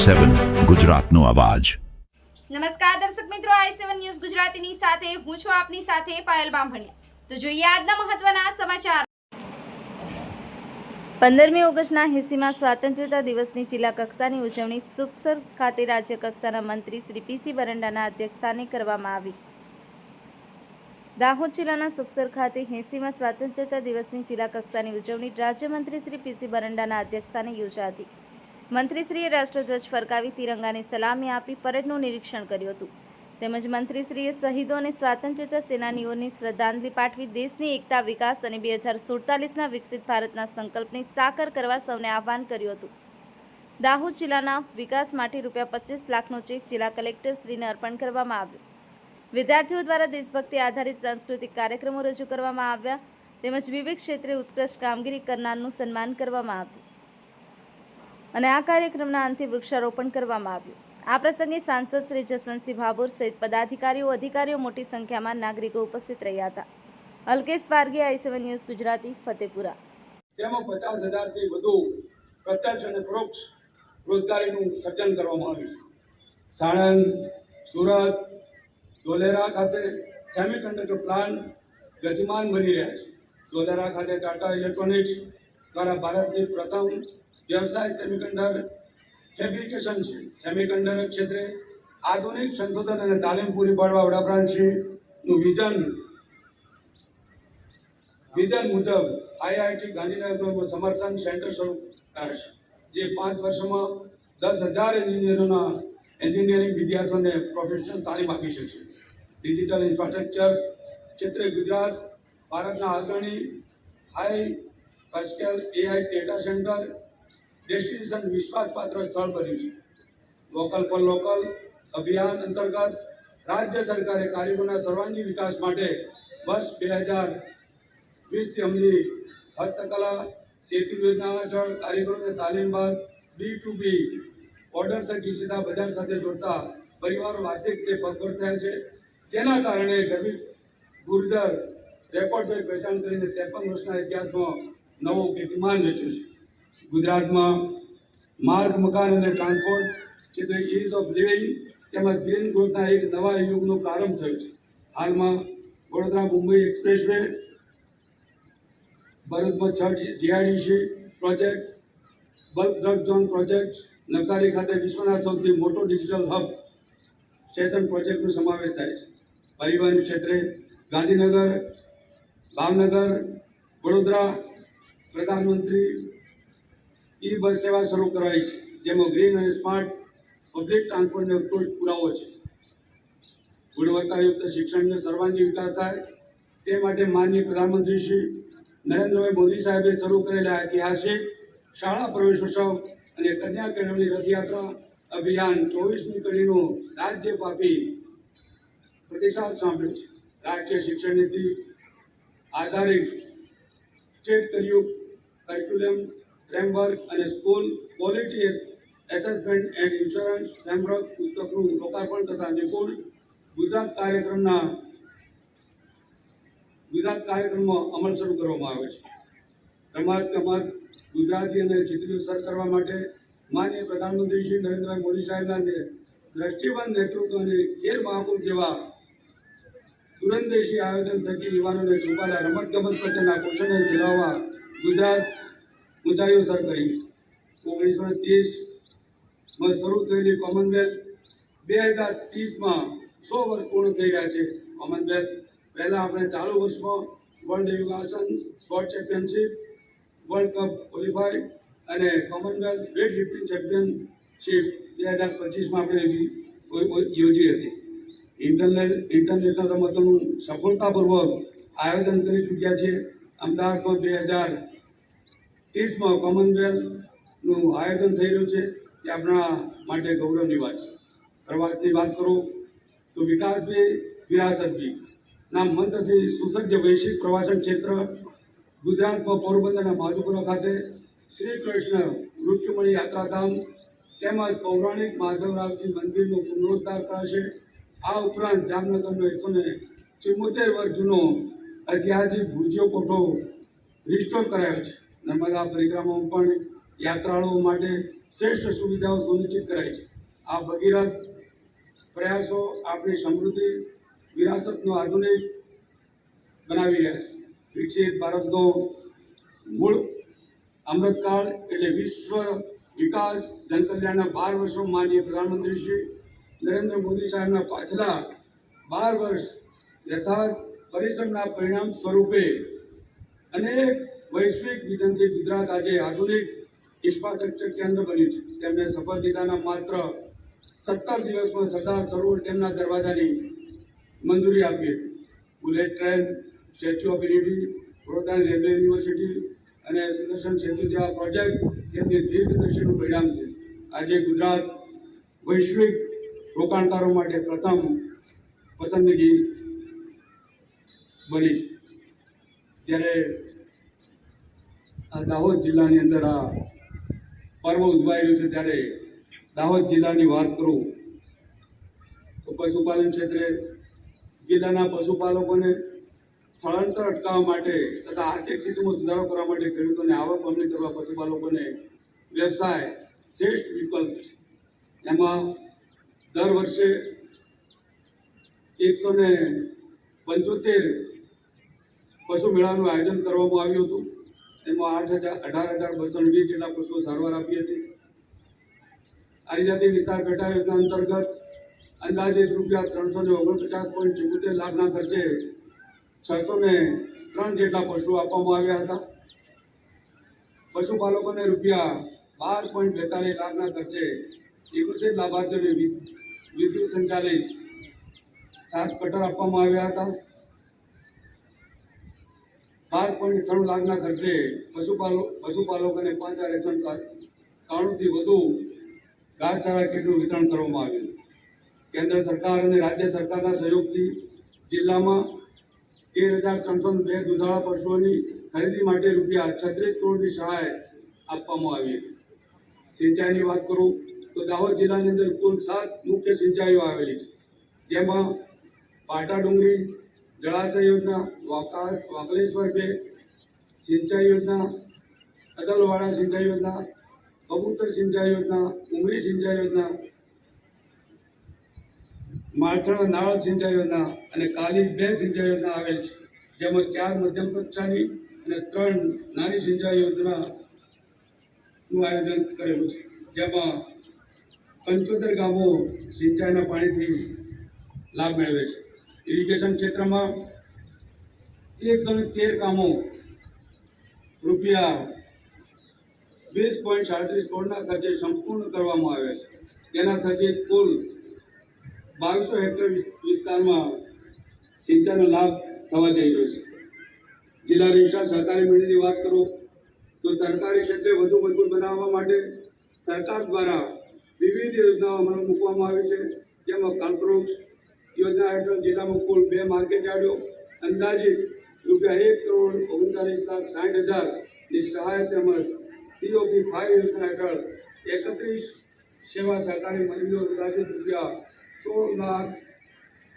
i7 ગુજરાતનો અવાજ। નમસ્કાર દર્શક મિત્રો, i7 ન્યૂઝ ગુજરાતીની સાથે હું છું આપની સાથે પાયલ બામભણિયા। તો જોઈએ આજના મહત્વના સમાચાર। 15મી ઓગસ્ટના 80મા સ્વાતંત્ર્યતા દિવસની જિલ્લા કક્ષાની ઉજવણી સુખસર ખાતે રાજ્ય કક્ષાના મંત્રી શ્રી પીસી બરંડાના અધ્યક્ષસ્થાને કરવામાં આવી। દાહોદ જિલ્લાના સુખસર ખાતે 80મા સ્વાતંત્ર્યતા દિવસની જિલ્લા કક્ષાની ઉજવણી રાજ્યમંત્રી શ્રી પીસી બરંડાના અધ્યક્ષસ્થાને યોજાઈ હતી। મંત્રીશ્રીએ રાષ્ટ્રધ્વજ ફરકાવી તિરંગાને સલામી આપી પરેડનું નિરીક્ષણ કર્યું હતું। તેમજ મંત્રીશ્રીએ શહીદો અને સ્વાતંત્ર્યતા સેનાનીઓને શ્રદ્ધાંજલિ પાઠવી દેશની એકતા, વિકાસ અને 2047ના વિકસિત ભારતના સંકલ્પને સાકાર કરવા સૌને આહ્વાન કર્યું હતું। દાહોદ જિલ્લાના વિકાસ માટે ₹25 લાખનો ચેક જિલ્લા કલેક્ટરશ્રીને અર્પણ કરવામાં આવ્યો। વિદ્યાર્થીઓ દ્વારા દેશભક્તિ આધારિત સાંસ્કૃતિક કાર્યક્રમો રજૂ કરવામાં આવ્યા તેમજ વિવિધ ક્ષેત્રે ઉત્કૃષ્ટ કામગીરી કરનારનું સન્માન કરવામાં આવ્યું અને આ કાર્યક્રમના અંતે વૃક્ષારોપણ કરવામાં આવ્યું। આ પ્રસંગે સાંસદ શ્રી જસવંતસિંહ ભાભોર સહિત પદાધિકારીઓ, અધિકારીઓ મોટી સંખ્યામાં નાગરિકો ઉપસ્થિત રહ્યા હતા। Alkesh Parge, i7 news Gujarati, Fatepura. તેમાં 50,000થી વધુ પ્રત્યક્ષ અને પરોક્ષ રોજગારીનું સર્જન કરવામાં આવ્યું છે। સાણંદ, સુરત, ધોલેરા ખાતે સેમિકન્ડક્ટર પ્લાન્ટ ગતિમાન બની રહ્યા છે। ધોલેરા ખાતે ટાટા ઇલેક્ટ્રોનિક્સ દ્વારા ભારતની પ્રથમ વ્યવસાય સેમિકન્ડક્ટર ફેબ્રિકેશન છે। સેમિકન્ડક્ટર ક્ષેત્રે આધુનિક સંશોધન અને તાલીમ પૂરી પાડવા વડાપ્રધાનશ્રીનું વિઝન મુજબ આઈઆઈટી ગાંધીનગરનું સમર્થન સેન્ટર શરૂ કરાશે, જે 5 વર્ષમાં 10,000 એન્જિનિયરિંગ વિદ્યાર્થીઓને પ્રોફેશનલ તાલીમ આપી શકશે। ડિજિટલ ઇન્ફ્રાસ્ટ્રક્ચર ક્ષેત્રે ગુજરાત ભારતના અગ્રણી high scale AI data centre destination વિશ્વાસપાત્ર સ્થળ બન્યું છે। વોકલ ફોર લોકલ અભિયાન અંતર્ગત રાજ્ય સરકારે કારીગરોના સર્વાંગી વિકાસ માટે વર્ષ 2020થી અમલી હસ્તકલા સેતુ યોજના હેઠળ કારીગરોને તાલીમ બાદ B2B ઓર્ડર થકી સીધા બજાર સાથે જોડતા પરિવારો આર્થિક રીતે પગભર થયા છે। જેના કારણે ગરીબ ગુર્જર રેકોર્ડ બ્રેક વેચાણ કરીને 53 વર્ષના ઇતિહાસમાં નવો કીર્તિમાન રચ્યો છે। ગુજરાતમાં માર્ગ, મકાન અને ટ્રાન્સપોર્ટ ક્ષેત્રે ઇઝ ઓફ લિવિંગ તેમજ ગ્રીન ગ્રોથના એક નવા યુગનો પ્રારંભ થયો છે। હાલમાં વડોદરા મુંબઈ એક્સપ્રેસવે, ભરૂચમાં 6 GIDC project, bulk drug zone project, Navsari ખાતે વિશ્વના સૌથી મોટો ડિજિટલ હબ સ્ટેશન પ્રોજેક્ટનો સમાવેશ થાય છે। પરિવહન ક્ષેત્રે ગાંધીનગર, ભાવનગર, વડોદરા પ્રધાનમંત્રી ઈ બસ સેવા શરૂ કરાઈ છે, જેમાં ગ્રીન અને સ્માર્ટ પબ્લિક ટ્રાન્સપોર્ટનો ઉત્કૃષ્ટ પુરાવો છે। ગુણવત્તાયુક્ત શિક્ષણનો સર્વાંગી વિકાસ થાય તે માટે માનનીય પ્રધાનમંત્રી શ્રી નરેન્દ્રભાઈ મોદી સાહેબે શરૂ કરેલા ઐતિહાસિક શાળા પ્રવેશોત્સવ અને કન્યા કેળવણી રથયાત્રા અભિયાન 24મી કડીનો રાજ્યવ્યાપી પ્રતિસાદ સાંભળ્યો છે। રાષ્ટ્રીય શિક્ષણ નીતિ આધારિત સ્ટેટ કરિક્યુલમ ફ્રેમવર્ક અને school quality assessment and insurance framework પુસ્તકનું લોકાર્પણ તથા નિપુણ ગુજરાત કાર્યક્રમમાં અમલ શરૂ કરવામાં આવે છે। રમત ગુજરાતી અને ચિત્રીઓ સર કરવા માટે માનનીય પ્રધાનમંત્રી શ્રી નરેન્દ્રભાઈ મોદી સાહેબના દ્રષ્ટિબંધ નેતૃત્વ અને ખેલ મહાકુંભ જેવા દૂરંદેશી આયોજન થકી યુવાનોને છુપાયેલા રમતગમત પ્રત્યેના કૌશલ્ય કેળવવા ગુજરાત ઊંચાઈઓ સર કરી છે। 1930માં શરૂ થયેલી કોમનવેલ્થ 2030માં 100 વર્ષ પૂર્ણ થઈ રહ્યા છે। કોમનવેલ્થ પહેલાં આપણે ચાલુ વર્ષમાં વર્લ્ડ યોગાસન sport championship, world cup qualify અને કોમનવેલ્થ વેઇટ લિફ્ટિંગ ચેમ્પિયનશિપ 2025માં આપણે યોજી હતી। ઇન્ટરનેશનલ રમતોનું સફળતાપૂર્વક આયોજન કરી ચૂક્યા છે। અમદાવાદમાં 2030માં કોમનવેલ્થનું આયોજન થઈ રહ્યું છે, તે આપણા માટે ગૌરવની વાત છે। પ્રવાસની વાત કરું તો વિકાસ ભી વિરાસત ભી ના મંત્રથી સુસજ્જ વૈશ્વિક પ્રવાસન ક્ષેત્ર ગુજરાતમાં પોરબંદરના માધુપુરા ખાતે શ્રી કૃષ્ણ ઋષિમણી યાત્રાધામ તેમજ પૌરાણિક માધવરાવજી મંદિરનો પુનરુદ્ધાર કરાશે। આ ઉપરાંત જામનગરનો 174 વર્ષ જૂનો ઐતિહાસિક ભુજિયો કોઠો રિસ્ટોર કરાયો છે। નર્મદા પરિક્રમામાં પણ યાત્રાળુઓ માટે શ્રેષ્ઠ સુવિધાઓ સુનિશ્ચિત કરાય છે. આ ભગીરથ પ્રયાસો આપણી સમૃદ્ધિ વિરાસતનો આધુનિક બનાવી રહ્યા છે. વિકસિત ભારતનો મૂળ અમૃતકાળ એટલે વિશ્વ વિકાસ જનકલ્યાણના 12 વર્ષમાં માનનીય પ્રધાનમંત્રી શ્રી નરેન્દ્ર મોદી સાહેબના પાછલા 12 વર્ષ યથાર્થ પરિશ્રમના પરિણામ સ્વરૂપે અનેક વૈશ્વિક વિઝનથી ગુજરાત આજે આધુનિક ઇન્ફ્રાસ્ટ્રક્ચર કેન્દ્ર બન્યું છે. તેમને શપથવિધિના માત્ર 17 દિવસમાં સરદાર સરોવર ડેમના દરવાજાની મંજૂરી આપી હતી. Bullet train, statue of unity, Vadodara railway university અને સુદર્શન સેતુ જેવા પ્રોજેક્ટ તેમની દીર્ઘદર્શીનું પરિણામ છે. આજે ગુજરાત વૈશ્વિક રોકાણકારો માટે પ્રથમ પસંદગી બની છે. ત્યારે આ દાહોદ જિલ્લાની અંદર આ પર્વ ઉજવાઈ રહ્યું છે, ત્યારે દાહોદ જિલ્લાની વાત કરું તો પશુપાલન ક્ષેત્રે જિલ્લાના પશુપાલકોને સ્થળાંતર અટકાવવા માટે તથા આર્થિક સ્થિતિમાં સુધારો કરવા માટે ખેડૂતોને આવક બમણી કરવા પશુપાલકોને વ્યવસાય શ્રેષ્ઠ વિકલ્પ છે. એમાં દર વર્ષે 175 પશુ મેળાનું આયોજન કરવામાં આવ્યું હતું. એમાં 18,220 જેટલા પશુઓ સારવાર આપી હતી. આદિજાતિ વિસ્તાર પેટા યોજના અંતર્ગત અંદાજિત રૂપિયા 349.74 લાખના ખર્ચે 603 જેટલા પશુઓ આપવામાં આવ્યા હતા. પશુપાલકોને રૂપિયા 12.42 લાખના ખર્ચે 71 લાભાર્થીઓને વિદ્યુત સંચાલિત 7 કટર આપવામાં આવ્યા હતા. 12.98 લાખના ખર્ચે પશુપાલકોને 5,193થી વધુ ઘાસચારા કીટનું વિતરણ કરવામાં આવ્યું. કેન્દ્ર સરકાર અને રાજ્ય સરકારના સહયોગથી જિલ્લામાં 13,302 દુધાળા પશુઓની ખરીદી માટે રૂપિયા 36 કરોડની સહાય આપવામાં આવી હતી. સિંચાઈની વાત કરું તો દાહોદ જિલ્લાની અંદર કુલ 7 મુખ્ય સિંચાઈઓ આવેલી છે, જેમાં પાટા ડુંગરી જળાશય યોજના, વાંકલેશ્વર 2 સિંચાઈ યોજના, અદલવાડા સિંચાઈ યોજના, કબૂતર સિંચાઈ યોજના, ઉમરી સિંચાઈ યોજના, માળથણ નાળ સિંચાઈ યોજના અને કાલી 2 સિંચાઈ યોજના આવેલ છે. જેમાં 4 મધ્યમ કક્ષાની અને 3 નાની સિંચાઈ યોજનાનું આયોજન કરેલું છે. જેમાં 75 ગામો સિંચાઈના પાણીથી લાભ મેળવે છે. ઇરિગેશન ક્ષેત્રમાં 113 કામો રૂપિયા 20.37 કરોડના ખર્ચે સંપૂર્ણ કરવામાં આવ્યા છે. તેના થકી કુલ 2200 હેક્ટર વિસ્તારમાં સિંચાઈનો લાભ થવા જઈ રહ્યો છે. જિલ્લા રજિસ્ટ્રાર સહકારી મંડળની વાત કરું તો સરકારી ક્ષેત્રે વધુ મજબૂત બનાવવા માટે સરકાર દ્વારા વિવિધ યોજનાઓ અમલમાં મૂકવામાં આવી છે. જેમાં કલ્પવૃક્ષ યોજના હેઠળ જિલ્લામાં કુલ 2 માર્કેટ યાર્ડો અંદાજિત ₹1,39,60,000ની સહાય તેમજ COP5 યોજના હેઠળ 31 સેવા સહકારી મંડળીઓ અંદાજિત ₹16,00,000